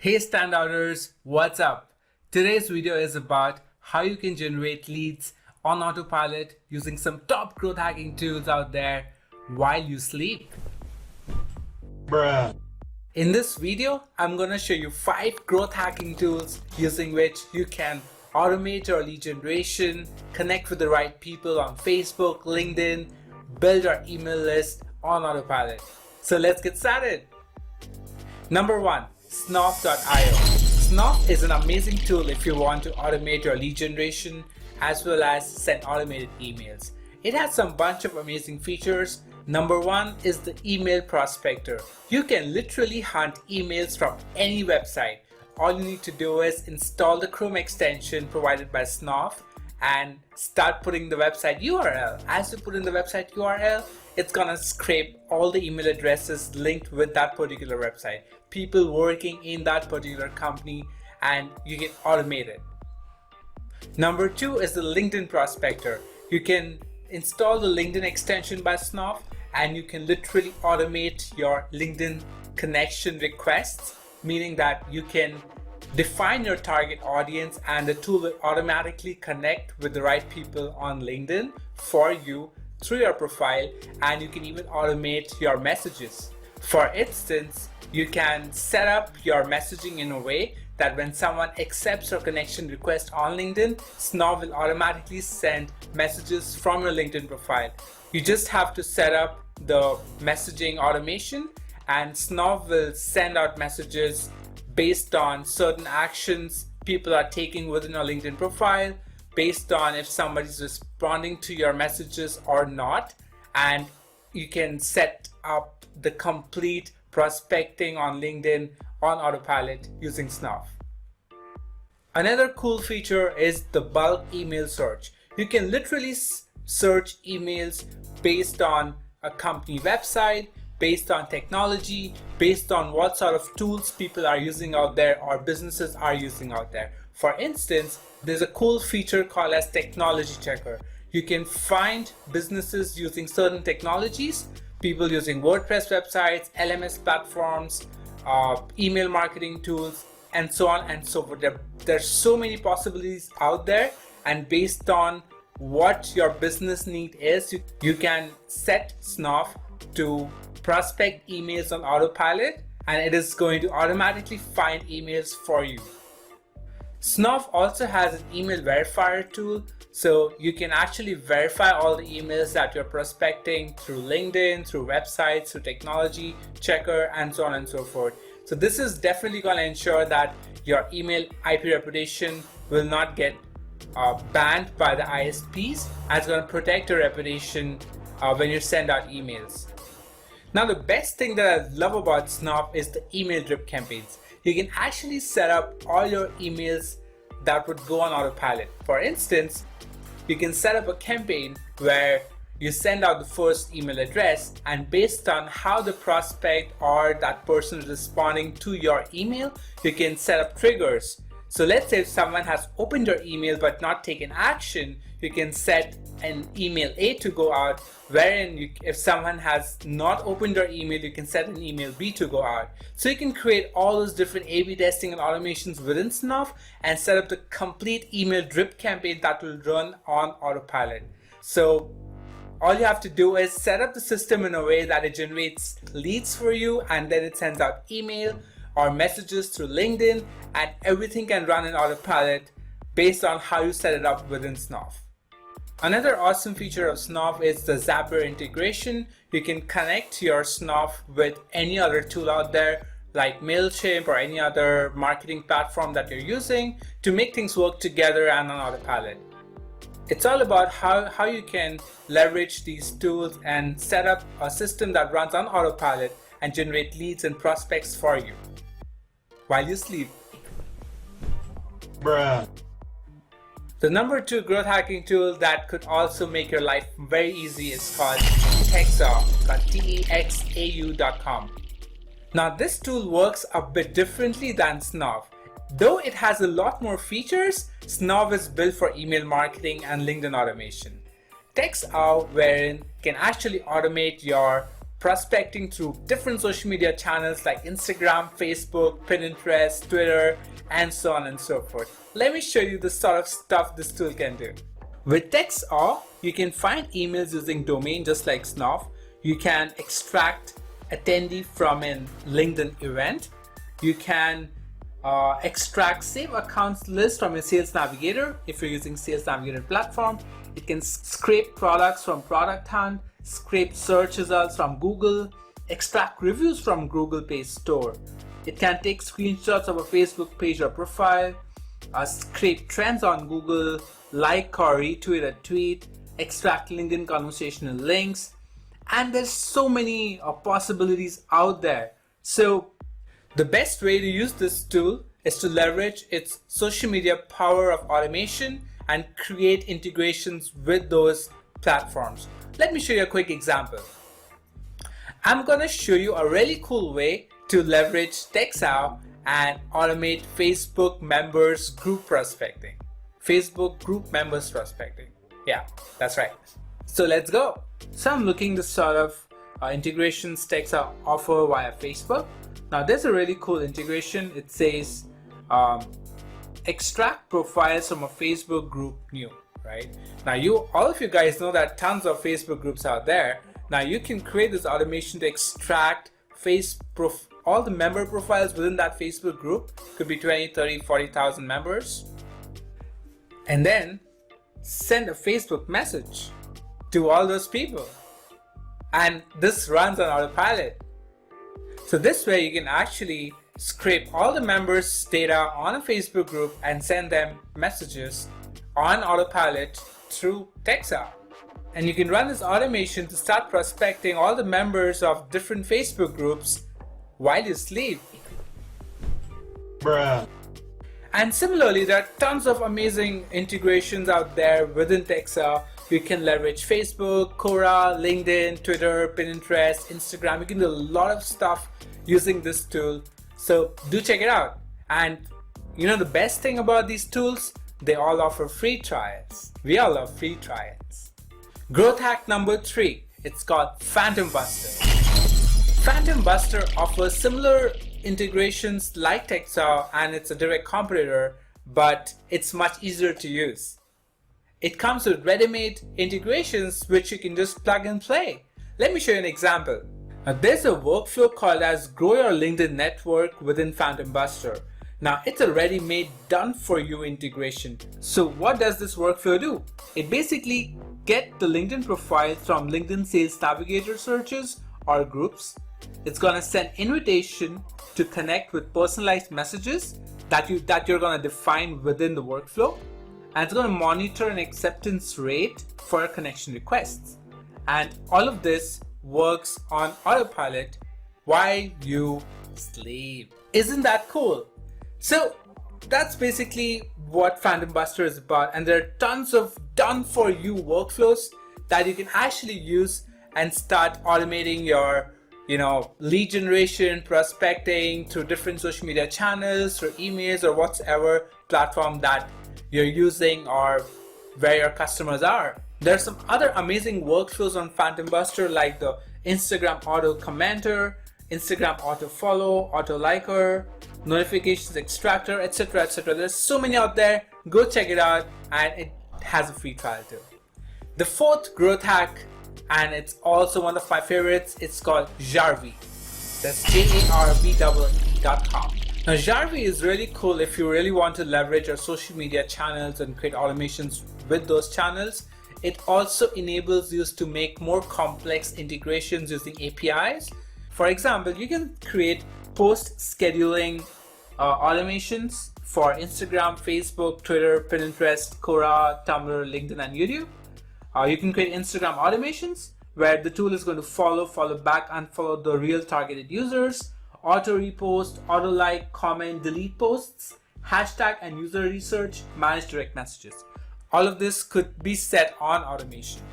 Hey standouters, what's up? Today's video is about how you can generate leads on autopilot using some top growth hacking tools out there while you sleep. Bruh. In this video, I'm gonna show you 5 growth hacking tools using which you can automate your lead generation, connect with the right people on Facebook, LinkedIn, build your email list on autopilot. So let's get started. Number 1. Snoff.io. Snoff is an amazing tool if you want to automate your lead generation as well as send automated emails. It has some bunch of amazing features. Number 1 is the email prospector. You can literally hunt emails from any website. All you need to do is install the Chrome extension provided by Snoff and start putting the website URL. As you put in the website URL, it's gonna scrape all the email addresses linked with that particular website, people working in that particular company, and you can automate it. Number 2 is the LinkedIn prospector. You can install the LinkedIn extension by Snoff and you can literally automate your LinkedIn connection requests, meaning that you can define your target audience and the tool will automatically connect with the right people on LinkedIn for you through your profile, and you can even automate your messages. For instance, you can set up your messaging in a way that when someone accepts your connection request on LinkedIn, Snoff will automatically send messages from your LinkedIn profile. You just have to set up the messaging automation and Snoff will send out messages based on certain actions people are taking within your LinkedIn profile, based on if somebody's responding to your messages or not, and you can set up the complete prospecting on LinkedIn on autopilot using Snoff. Another cool feature is the bulk email search. You can literally search emails based on a company website, based on technology, based on what sort of tools people are using out there or businesses are using out there. For instance, there's a cool feature called as technology checker. You can find businesses using certain technologies, people using WordPress websites, LMS platforms, email marketing tools, and so on and so forth. There's so many possibilities out there, and based on what your business need is, you can set Snoff to prospect emails on autopilot and it is going to automatically find emails for you. Snoff also has an email verifier tool, so you can actually verify all the emails that you're prospecting through LinkedIn, through websites, through technology checker, and so on and so forth. So this is definitely going to ensure that your email IP reputation will not get banned by the ISPs, and it's going to protect your reputation when you send out emails. Now, the best thing that I love about Snoff is the email drip campaigns. You can actually set up all your emails that would go on autopilot. For instance, you can set up a campaign where you send out the first email address, and based on how the prospect or that person is responding to your email, you can set up triggers. So let's say if someone has opened your email but not taken action, you can set an email A to go out, wherein if someone has not opened your email, you can set an email B to go out. So you can create all those different A/B testing and automations within Snoff and set up the complete email drip campaign that will run on autopilot. So all you have to do is set up the system in a way that it generates leads for you and then it sends out email or messages through LinkedIn, and everything can run in autopilot based on how you set it up within Snoff. Another awesome feature of Snoff is the ZAPIER integration. You can connect your Snoff with any other tool out there like MailChimp or any other marketing platform that you're using to make things work together and on autopilot. It's all about how you can leverage these tools and set up a system that runs on autopilot and generate leads and prospects for you while you sleep. Bruh. The number 2 growth hacking tool that could also make your life very easy is called TEXAU, TEXAU.com. Now this tool works a bit differently than Snoff. Though it has a lot more features, Snoff is built for email marketing and LinkedIn automation. TEXAU, wherein can actually automate your prospecting through different social media channels like Instagram, Facebook, Pinterest, Twitter, and so on and so forth. Let me show you the sort of stuff this tool can do. With TEXAU, you can find emails using domain just like Snuff. You can extract attendee from a LinkedIn event. You can extract save accounts list from a Sales Navigator if you're using Sales Navigator platform. It can scrape products from Product Hunt, scrape search results from Google, extract reviews from Google Play Store. It can take screenshots of a Facebook page or profile, scrape trends on Google, like or retweet a tweet, extract LinkedIn conversational links, and there's so many possibilities out there. So the best way to use this tool is to leverage its social media power of automation and create integrations with those platforms. Let me show you a quick example. I'm gonna show you a really cool way to leverage TEXAU and automate Facebook members group prospecting. Facebook group members prospecting. Yeah, that's right. So let's go. So I'm looking the sort of integrations TEXAU offer via Facebook. Now there's a really cool integration. It says extract profiles from a Facebook group new, right? Now all of you guys know that tons of Facebook groups out there. Now you can create this automation to extract all the member profiles within that Facebook group. Could be 20, 30, 40,000 members. And then send a Facebook message to all those people. And this runs on autopilot. So this way you can actually scrape all the members' data on a Facebook group and send them messages on autopilot through TEXAU. And you can run this automation to start prospecting all the members of different Facebook groups while you sleep. Bruh. And similarly, there are tons of amazing integrations out there within TEXAU. You can leverage Facebook, Quora, LinkedIn, Twitter, Pinterest, Instagram. You can do a lot of stuff using this tool. So do check it out. And you know the best thing about these tools? They all offer free trials. We all love free trials. Growth hack number 3. It's called PHANTOMBUSTER. PHANTOMBUSTER offers similar integrations like TEXAU, and it's a direct competitor, but it's much easier to use. It comes with ready-made integrations which you can just plug and play. Let me show you an example. Now there's a workflow called as Grow Your LinkedIn Network within PHANTOMBUSTER. Now it's a ready-made done for you integration. So what does this workflow do? It basically gets the LinkedIn profile from LinkedIn Sales Navigator searches or groups. It's gonna send invitation to connect with personalized messages that you're gonna define within the workflow. And it's gonna monitor an acceptance rate for connection requests. And all of this works on autopilot while you sleep. Isn't that cool? So that's basically what PHANTOMBUSTER is about, and there are tons of done for you workflows that you can actually use and start automating your lead generation, prospecting through different social media channels, through emails or whatever platform that you're using or where your customers are. There are some other amazing workflows on PHANTOMBUSTER like the Instagram auto commenter, Instagram auto follow, auto liker, notifications extractor, etc. etc. There's so many out there. Go check it out, and it has a free trial too. The fourth growth hack, and it's also one of my favorites, it's called JARVEE. That's JARVEE.com. Now JARVEE is really cool if you really want to leverage your social media channels and create automations with those channels. It also enables you to make more complex integrations using APIs. For example, you can create post scheduling automations for Instagram, Facebook, Twitter, Pinterest, Quora, Tumblr, LinkedIn, and YouTube. You can create Instagram automations where the tool is going to follow back, and follow the real targeted users, auto repost, auto like, comment, delete posts, hashtag and user research, manage direct messages. All of this could be set on automation.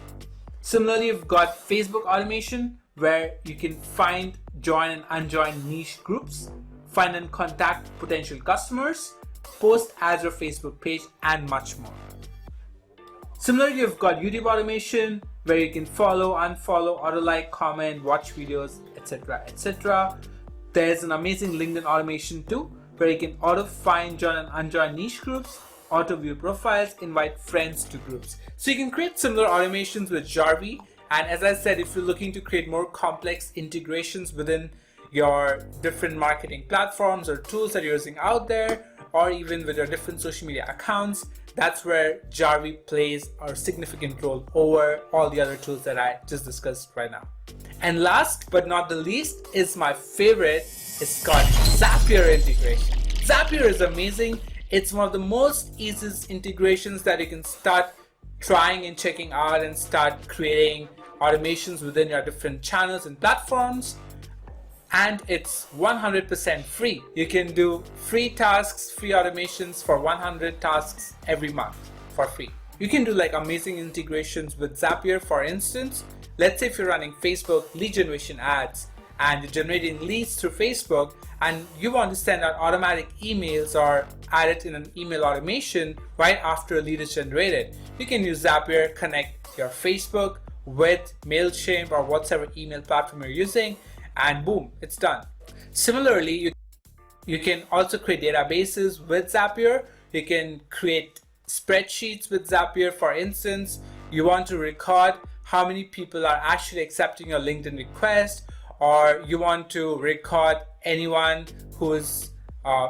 Similarly, you've got Facebook automation where you can find, join and unjoin niche groups, find and contact potential customers, post ads your Facebook page, and much more. Similarly, you've got YouTube automation where you can follow, unfollow, auto like, comment, watch videos, etc. etc. There's an amazing LinkedIn automation too, where you can auto find, join and unjoin niche groups, auto view profiles, invite friends to groups. So you can create similar automations with JARVEE. And as I said, if you're looking to create more complex integrations within your different marketing platforms or tools that you're using out there, or even with your different social media accounts, that's where JARVEE plays a significant role over all the other tools that I just discussed right now. And last but not the least is my favorite. It's called ZAPIER integration. ZAPIER is amazing. It's one of the most easiest integrations that you can start trying and checking out and start creating automations within your different channels and platforms. And it's 100% free. You can do free tasks, free automations for 100 tasks every month for free. You can do like amazing integrations with Zapier. For instance, let's say if you're running Facebook lead generation ads and you're generating leads through Facebook and you want to send out automatic emails or add it in an email automation right after a lead is generated, you can use Zapier, connect your Facebook with MailChimp or whatever email platform you're using, and boom, it's done. Similarly, you can also create databases with Zapier. You can create spreadsheets with Zapier. For instance, you want to record how many people are actually accepting your LinkedIn request, or you want to record anyone who is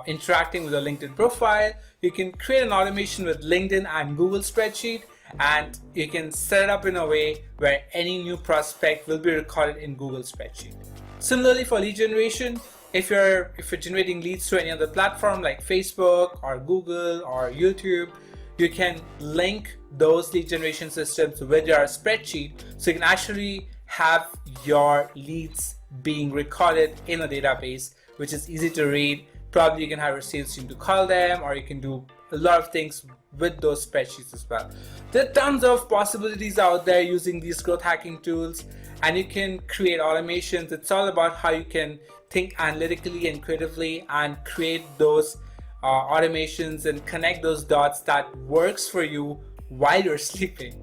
interacting with a LinkedIn profile. You can create an automation with LinkedIn and Google Spreadsheet, and you can set it up in a way where any new prospect will be recorded in Google Spreadsheet. Similarly, for lead generation, if you're generating leads through any other platform like Facebook or Google or YouTube, you can link those lead generation systems with your spreadsheet, so you can actually have your leads being recorded in a database, which is easy to read. Probably you can have your sales team to call them, or you can do a lot of things with those spreadsheets as well. There are tons of possibilities out there using these growth hacking tools, and you can create automations. It's all about how you can think analytically and creatively and create those automations and connect those dots that works for you while you're sleeping.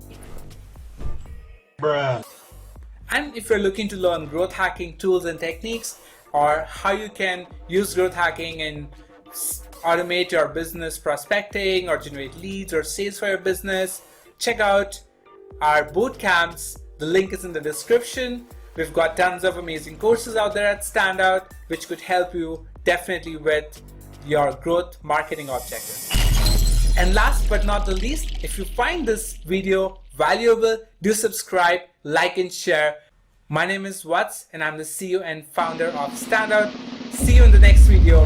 Bruh. And if you're looking to learn growth hacking tools and techniques, or how you can use growth hacking and automate your business prospecting or generate leads or sales for your business, check out our boot camps. The link is in the description. We've got tons of amazing courses out there at Standout, which could help you definitely with your growth marketing objectives. And last but not the least, if you find this video valuable, do subscribe, like and share. My name is Watts and I'm the CEO and founder of Standout. See you in the next video.